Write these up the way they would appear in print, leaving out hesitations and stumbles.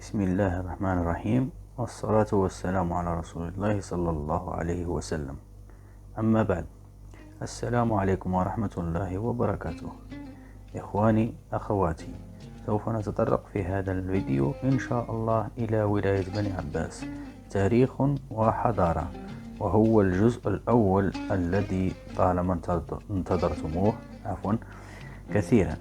بسم الله الرحمن الرحيم، والصلاة والسلام على رسول الله صلى الله عليه وسلم. أما بعد، السلام عليكم ورحمة الله وبركاته. إخواني أخواتي، سوف نتطرق في هذا الفيديو إن شاء الله إلى ولاية بني عباس، تاريخ وحضارة، وهو الجزء الأول الذي طالما انتظرتموه كثيرا،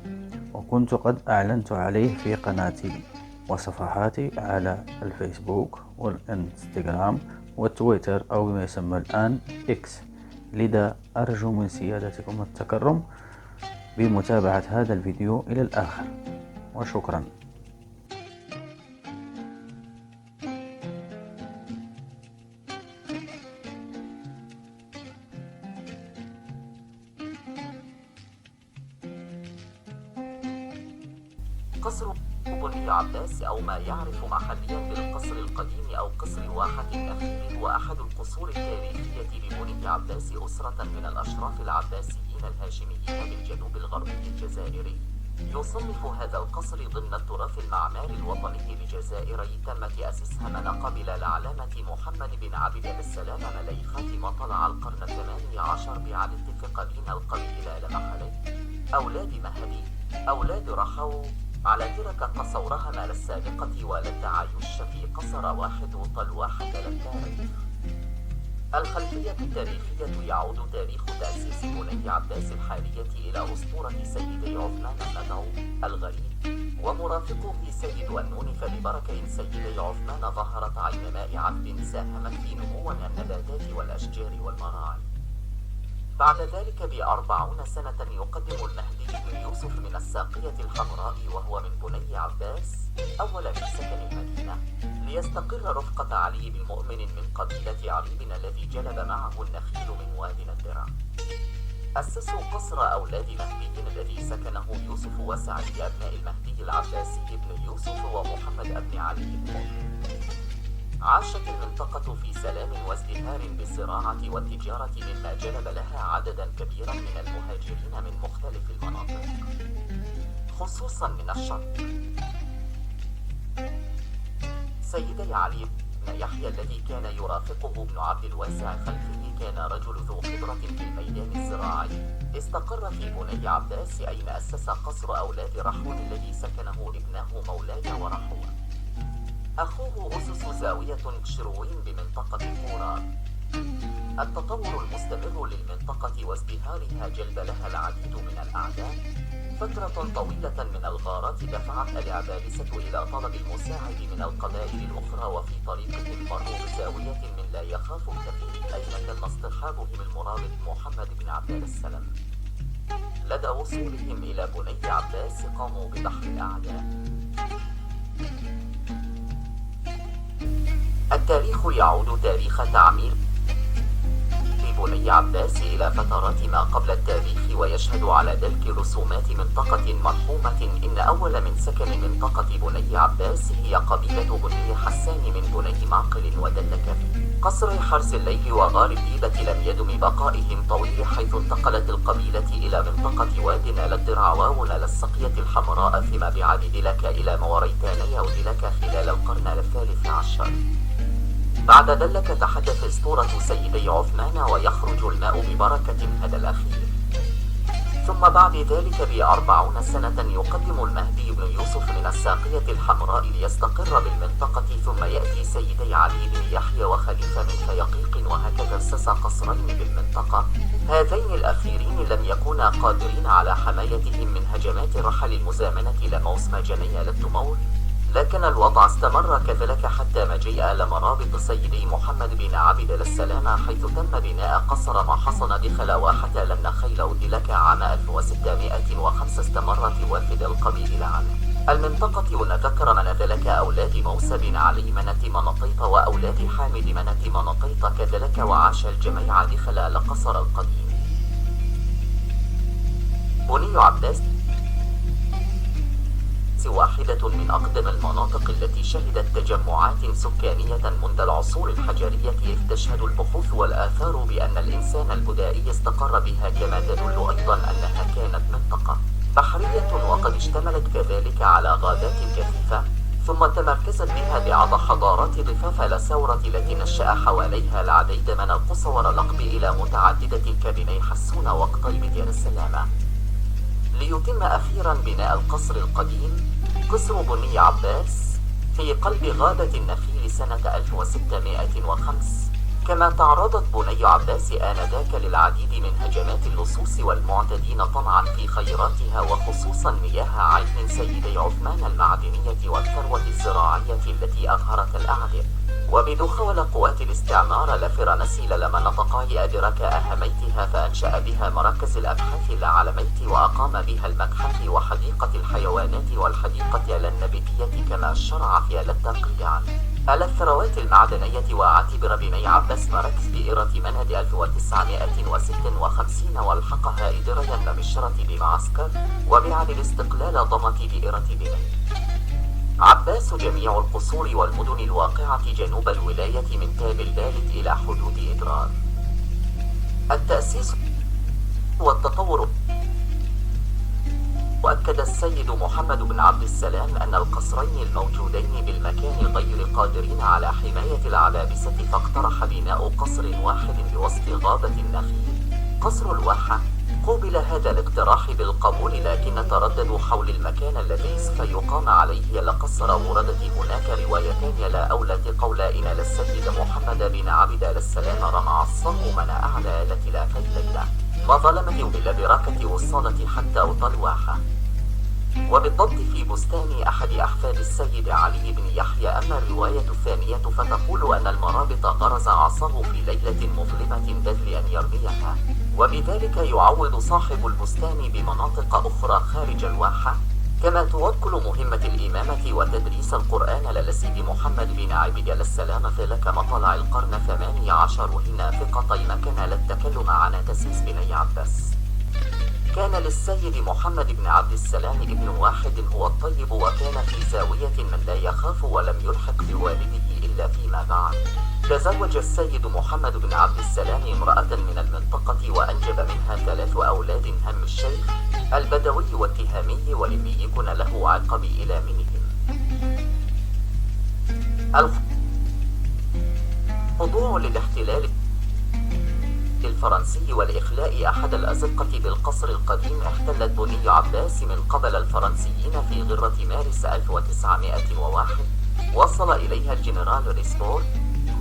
وكنت قد أعلنت عليه في قناتي وصفحاتي على الفيسبوك والإنستغرام والتويتر أو بما يسمى الآن إكس. لذا أرجو من سيادتكم التكرم بمتابعة هذا الفيديو إلى الآخر، وشكرا. قصر بني عباس، أو ما يعرف محليا بالقصر القديم أو قصر واحة النخيل، هو أحد القصور التاريخية لبني عباس، أسرة من الأشراف العباسيين الهاشميين بالجنوب الغربي الجزائري. يصنف هذا القصر ضمن التراث المعماري الوطني للجزائر، تم تأسيسها من قبل العلامة محمد بن عبد السلام ملي خاتم طلع القرن 18 بعد اتفاق بين القبيلة لمحلي أولاد مهدي أولاد رحو، على ترك قصورها مال السابقة ولا التعايش في قصر واحد وطل حتى التاريخ. الخلفية التاريخية يعود تاريخ تأسيس بني عباس الحالية إلى أسطورة سيدي عثمان المدعو الغريب ومرافقه سيد النون، فببركة سيدي عثمان ظهرت عين ماء عذب ساهمت في نمو النباتات والأشجار والمراعي. بعد ذلك ب40 سنة يقدم المهدي بن يوسف من الساقية الحمراء، وهو من بني عباس، أول في سكن المدينة، ليستقر رفقة علي بن مؤمن من قبيلة عريب الذي جلب معه النخيل من وادي الدرع. أسسوا قصر أولاد مهدي الذي سكنه يوسف وسعيد أبناء المهدي العباسي بن يوسف ومحمد بن علي بن مؤمن. عاشت المنطقة في سلام وازدهار بالزراعة والتجارة، مما جلب لها عددا كبيرا من المهاجرين من مختلف المناطق خصوصا من الشرق. سيدي علي بن يحيى الذي كان يرافقه ابن عبد الواسع خلفه كان رجل ذو خبرة في الميدان الزراعي. استقر في بني عباس، أين أسس قصر أولاد رحون الذي سكنه ابنه مولاي ورحون. أخوه أسس زاوية شروين بمنطقة قوران. التطور المستمر للمنطقة وازدهارها جلب لها العديد من الأعداء. فترة طويلة من الغارات دفعت العبابسة إلى طلب المساعد من القبائل الأخرى، وفي طريقهم مروا بزاوية من لا يخاف الكثير، أين تم اصطحابهم المرابط محمد بن عبد السلام. لدى وصولهم إلى بني عباس قاموا بدحر الأعداء. التاريخ يعود تاريخ تعمير بني عباس إلى فترات ما قبل التاريخ، ويشهد على ذلك رسومات منطقة مرحومة. إن أول من سكن منطقة بني عباس هي قبيلة بني حسان من بني معقل ودلك في قصر حرس الليل وغار الديبة، لم يدم بقائهم طويل، حيث انتقلت القبيلة إلى منطقة واد نال الدرعوى ونال السقية الحمراء، فيما بعد دلك إلى موريتانيا ودلك خلال القرن 13. بعد ذلك تحدث أسطورة سيدي عثمان ويخرج الماء ببركة هذا الأخير. ثم بعد ذلك ب40 سنة يقدم المهدي بن يوسف من الساقية الحمراء ليستقر بالمنطقة، ثم يأتي سيدي علي بن يحيى وخليفة من فيقيق، وهكذا أسس قصرين بالمنطقة. هذين الأخيرين لم يكونا قادرين على حمايتهم من هجمات رحل المزامنة لموسم جنيال التمور، لكن الوضع استمر كذلك حتى مجيء لمرابط سيدي محمد بن عبد السلام، حيث تم بناء قصر ما حصن دخل واحة النخيل ودلك عام 1605. استمرت وافد القبيل على المنطقة، ونذكر من ذلك أولاد موسى بن علي منة منطيط وأولاد حامد منة منطيط كذلك، وعاش الجميع دخل القصر القديم. بني عباس واحدة من أقدم المناطق التي شهدت تجمعات سكانية منذ العصور الحجرية، إذ تشهد البحوث والآثار بأن الإنسان البدائي استقر بها، كما تدل أيضا أنها كانت منطقة بحرية، وقد اشتملت كذلك على غابات كثيفة ثم تمركزت بها بعض حضارات ضفاف الثورة التي نشأ حواليها العديد من القصور الأقب إلى متعددة كبني حسون وقطيبة السلامة، ليتم أخيرا بناء القصر القديم قصر بني عباس في قلب غابة النخيل سنة 1605. كما تعرضت بني عباس آنذاك للعديد من هجمات اللصوص والمعتدين طمعا في خيراتها، وخصوصا مياه عين سيدي عثمان المعدنية والثروة الزراعية التي أظهرت الأعداء. وبدخول قوات الاستعمار لفرنسي لما نطقاي أدرك أهميتها، فأنشأ بها مراكز الأبحاث العالمية، وأقام بها المتحف وحديقة الحيوانات والحديقة النباتية، كما شرع في التقرير عن الثروات المعدنية. واعتبر بني عباس مراكز بئرة منهد 1956 والحقها إدرايا بمشرة بمعسكر، وبعد الاستقلال ضمت بئرة بني عباس جميع القصور والمدن الواقعة جنوب الولاية من تاب البالد إلى حدود إدرار. التأسيس والتطور. وأكد السيد محمد بن عبد السلام أن القصرين الموجودين بالمكان غير قادرين على حماية العبابسة، فاقترح بناء قصر واحد بوسط غابة النخيل، قصر الواحة. قوبل هذا الاقتراح بالقبول، لكن ترددوا حول المكان الذي سوف يقام عليه القصر. وردت هناك روايتان لا أولت قولا إن للسيد محمد بن عبد السلام رمى عصاه من أعلى التي لا فايدة له، وظلمه بالبركة والصلاة حتى أوطى الواحة. وبالضبط في بستان أحد أحفاد السيد علي بن يحيى. أما الرواية الثانية فتقول أن المرابط غرز عصاه في ليلة مظلمة بدل أن يرميها، وبذلك يعوض صاحب البستان بمناطق أخرى خارج الواحة. كما توكل مهمة الإمامة وتدريس القرآن للسيد محمد بن عبد السلام فلك مطلع القرن 18 هنا في قطي مكان للتكلم عن تأسيس بني عباس. كان للسيد محمد بن عبد السلام ابن واحد هو الطيب، وكان في زاوية من لا يخاف ولم يلحق بوالده إلا فيما بعد. تزوج السيد محمد بن عبد السلام امرأة من المنطقة، وأنجب منها 3 أولاد هم الشيخ البدوي والتهامي، ولم يكن له عقب إلى منهم. الخضوع للاحتلال الفرنسي والإخلاء أحد الأزقة بالقصر القديم، احتلت بني عباس من قبل الفرنسيين في غرة مارس 1901. وصل إليها الجنرال ريسبور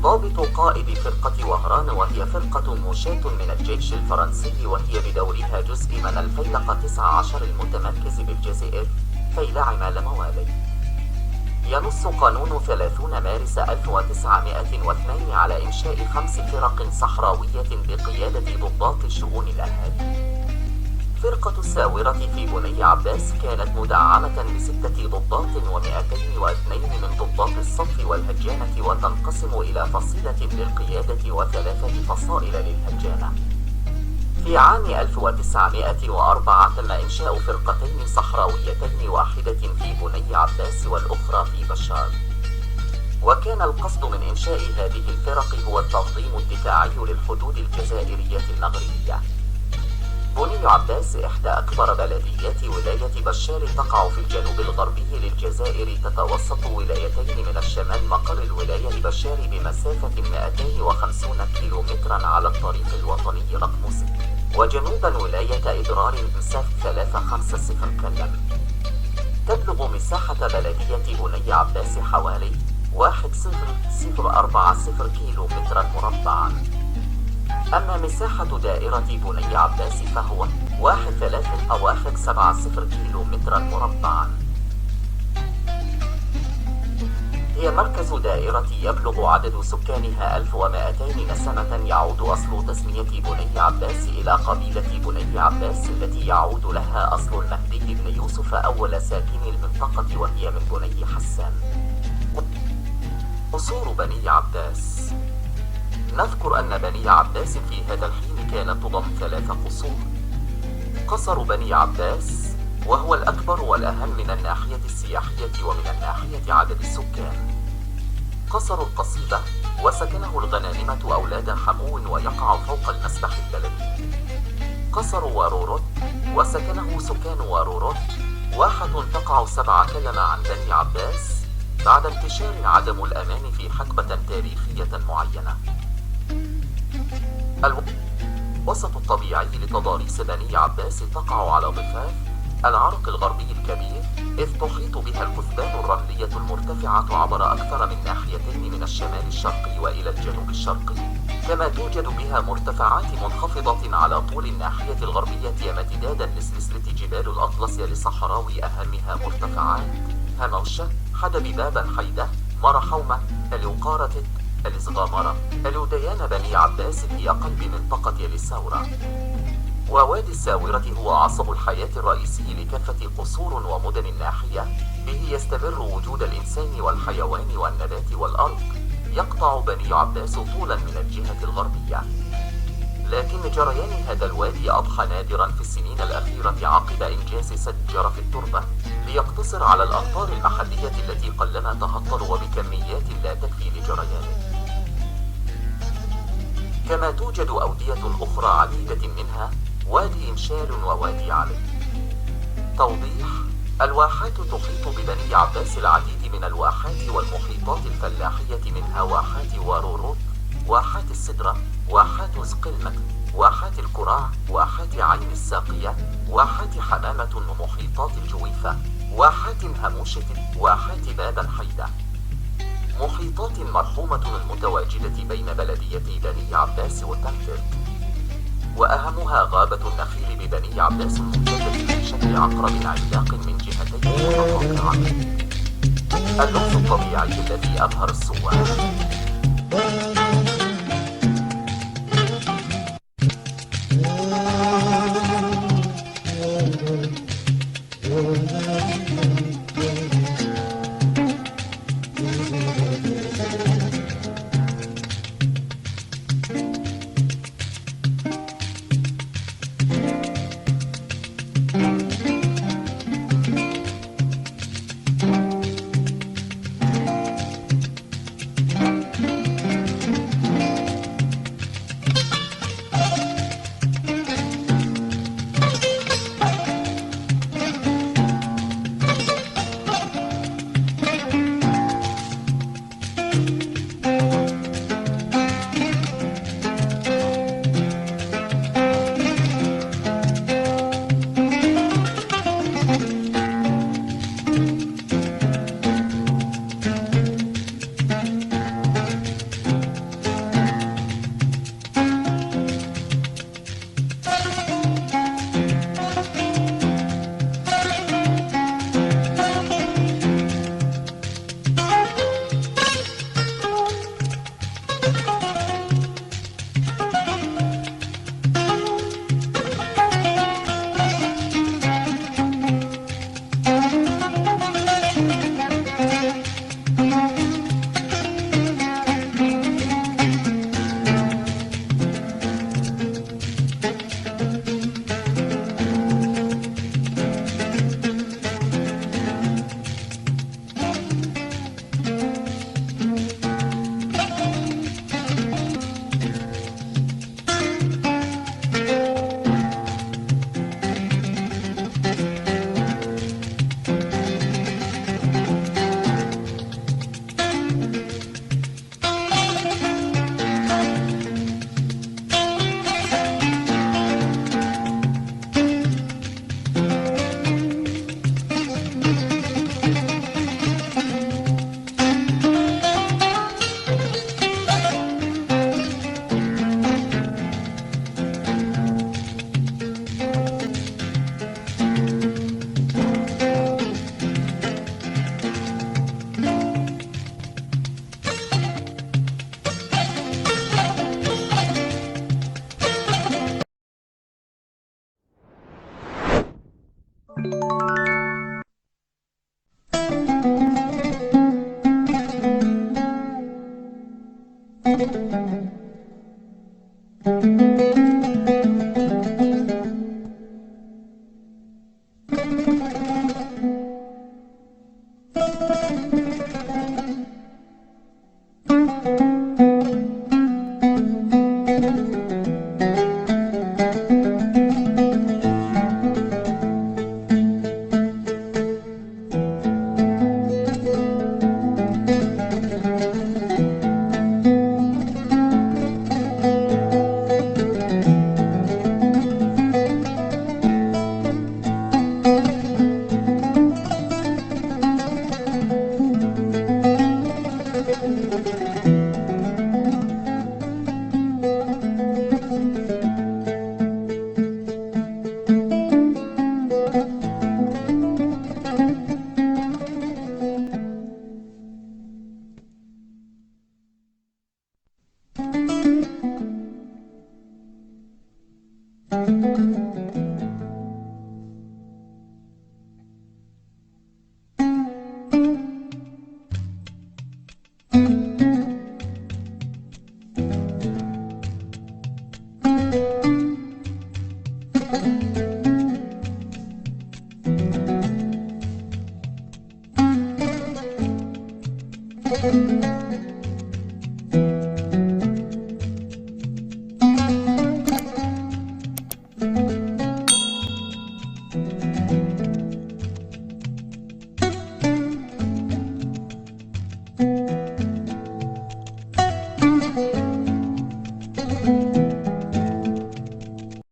ضابط قائد فرقة وهران، وهي فرقة مشاة من الجيش الفرنسي، وهي بدورها جزء من الفيلق 19 المتمركز بالجزائر فيلعم لموالي. ينص قانون 30 مارس 1902 على إنشاء 5 فرق صحراوية بقيادة ضباط شؤون الأهالي. فرقة الساورة في بني عباس كانت مدعمة ب6 ضباط و202 من ضباط الصف والهجانة، وتنقسم إلى فصيلة للقيادة و3 فصائل للهجانة. في عام 1904 تم إنشاء فرقتين صحراويتين، واحدة في بني عباس والأخرى في بشار. وكان القصد من إنشاء هذه الفرق هو التنظيم الدفاعي للحدود الجزائرية المغربية. بني عباس إحدى أكبر بلديات ولاية بشار، تقع في الجنوب الغربي للجزائر، تتوسط ولايتين من الشمال مقر الولاية بشار بمسافة 250 كيلومترا على الطريق الوطني رقم 6، وجنوبا ولاية إدرار بمسافة 350 كلم. تبلغ مساحة بلدية بني عباس حوالي 1040 كيلومترا مربعا. أما مساحة دائرة بني عباس فهو 1370 كيلومترا مربعا. هي مركز دائرة يبلغ عدد سكانها 1200 نسمة. يعود أصل تسمية بني عباس إلى قبيلة بني عباس التي يعود لها أصل المهدي بن يوسف أول ساكن المنطقة، وهي من بني حسان. قصور بني عباس. نذكر أن بني عباس في هذا الحين كانت تضم 3 قصور. قصر بني عباس وهو الأكبر والأهم من الناحية السياحية ومن الناحية عدد السكان. قصر القصيدة وسكنه الغنانمة أولاد حمو ويقع فوق المسبح البلدي. قصر واروروت وسكنه سكان واروروت، واحة تقع 7 كلم عن بني عباس. بعد انتشار عدم الأمان في حقبة تاريخية معينة. الوسط الطبيعي لتضاريس بني عباس تقع على ضفاف العرق الغربي الكبير، إذ تحيط بها الكثبان الرملية المرتفعة عبر أكثر من ناحيتين من الشمال الشرقي وإلى الجنوب الشرقي، كما توجد بها مرتفعات منخفضة على طول الناحية الغربية امتدادا لسلسلة جبال الأطلس لصحراوي أهمها مرتفعات هموشة، حدب بابا حيدة، مرحومة، اليوقارة، الزغامرة، الوديان بني عباس هي قلب منطقة الساورة. ووادي الساورة هو عصب الحياة الرئيسي لكافة قصور ومدن الناحية، به يستمر وجود الإنسان والحيوان والنبات والأرض. يقطع بني عباس طولا من الجهة الغربية، لكن جريان هذا الوادي أضحى نادرا في السنين الأخيرة عقب إنجاز سد جرف التربة، ليقتصر على الأمطار المحلية التي قلما تهطل وبكميات لا تكفي لجريانه. كما توجد أودية أخرى عديدة منها وادي إمشال ووادي علي. توضيح: الواحات تحيط ببني عباس العديد من الواحات والمحيطات الفلاحية، منها واحات واروروت، واحات السدرة، واحات زقلمك، واحات الكراع، واحات عين الساقية، واحات حمامة ومحيطات الجويفة، واحات هموشة، واحات بابا حيدة. محيطات مرحومة المتواجدة بين بلديتي بني عباس وتنفر، وأهمها غابة النخيل ببني عباس الممتدة بشكل عقرب عملاق من جهتي المنطقة. اللغز الطبيعي الذي أبهر السواح.